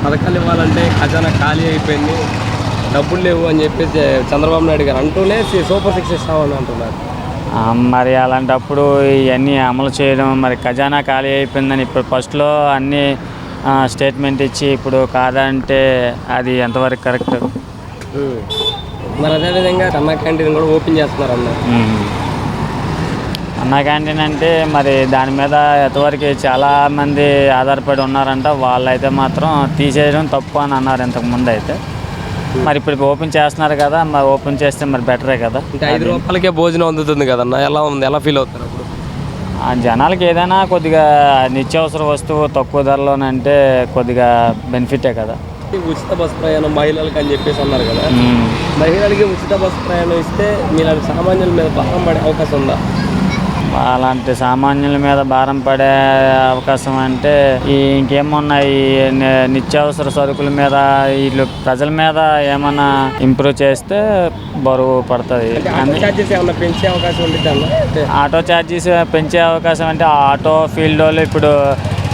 పథకాలు ఇవ్వాలంటే ఖజానా ఖాళీ అయిపోయింది, డబ్బులు లేవు అని చెప్పేసి చంద్రబాబు నాయుడు గారు అంటూనే సూపర్ సిక్స్ ఇస్తామని అంటున్నారు. మరి అలాంటప్పుడు ఇవన్నీ అమలు చేయడం, మరి ఖజానా ఖాళీ అయిపోయిందని ఇప్పుడు ఫస్ట్లో అన్నీ స్టేట్మెంట్ ఇచ్చి ఇప్పుడు కాదంటే అది ఎంతవరకు కరెక్ట్? మరి అదేవిధంగా అన్నా క్యాంటీన్ కూడా ఓపెన్ చేస్తున్నారు అన్న. అన్నా క్యాంటీన్ అంటే మరి దాని మీద ఎంతవరకు చాలామంది ఆధారపడి ఉన్నారంట. వాళ్ళైతే మాత్రం తీసేయడం తప్పు అని అన్నారు ఇంతకుముందు అయితే. మరి ఇప్పుడు ఓపెన్ చేస్తున్నారు కదా, మరి ఓపెన్ చేస్తే మరి బెటరే కదా. అంటే 5 రూపాయలకే భోజనం అందుతుంది కదన్న, ఎలా ఉంది, ఎలా ఫీల్ అవుతారు అప్పుడు? జనాలకి ఏదైనా కొద్దిగా నిత్యావసర వస్తువు తక్కువ ధరలోనంటే కొద్దిగా బెనిఫిటే కదా. ఉచిత బస్సు ప్రయాణం మహిళలకు అని చెప్పేసి అన్నారు కదా, మహిళలకి ఉచిత బస్సు ప్రయాణం ఇస్తే మీలాంటి సామాన్యుల మీద భారం పడే అవకాశం ఉందా? అలాంటి సామాన్యుల మీద భారం పడే అవకాశం అంటే ఇంకేమున్నాయి, నిత్యావసర సరుకుల మీద వీళ్ళు ప్రజల మీద ఏమన్నా ఇంప్రూవ్ చేస్తే బరువు పడుతుంది. పెంచే అవకాశం ఉంటుంది. ఆటో ఛార్జెస్ పెంచే అవకాశం అంటే ఆటో ఫీల్డ్ వాళ్ళు ఇప్పుడు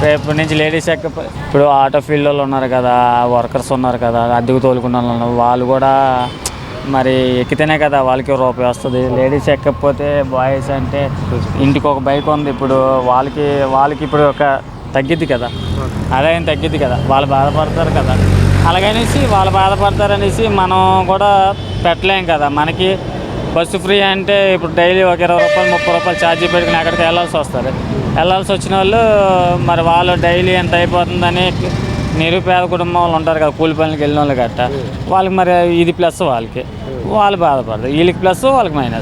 రేపు నుంచి లేడీస్ ఇప్పుడు ఆటో ఫీల్డ్ వాళ్ళు ఉన్నారు కదా, వర్కర్స్ ఉన్నారు కదా, అద్దెకు తోలుకున్న వాళ్ళు కూడా మరి ఎక్కితేనే కదా వాళ్ళకి రూపాయి వస్తుంది. లేడీస్ ఎక్కకపోతే బాయ్స్ అంటే ఇంటికి ఒక బైక్ ఉంది, ఇప్పుడు వాళ్ళకి ఇప్పుడు ఒక తగ్గిద్ది కదా, ఆదాయం తగ్గిద్ది కదా, వాళ్ళు బాధపడతారు కదా. అలాగనేసి వాళ్ళు బాధపడతారనేసి మనం కూడా పెట్టలేం కదా. మనకి బస్సు ఫ్రీ అంటే ఇప్పుడు డైలీ ఒక 20 రూపాయలు 30 రూపాయలు ఛార్జీ పెట్టుకుని ఎక్కడికి వెళ్ళాల్సి వచ్చిన వాళ్ళు మరి వాళ్ళు డైలీ ఎంత అయిపోతుందని నిరుపేద కుటుంబం వాళ్ళు ఉంటారు కదా, కూలి పనులకి వెళ్ళిన వాళ్ళు గట్ట, వాళ్ళకి మరి ఇది ప్లస్ వాళ్ళు బాధపడతారు, వీళ్ళకి ప్లస్ వాళ్ళకి మైనస్.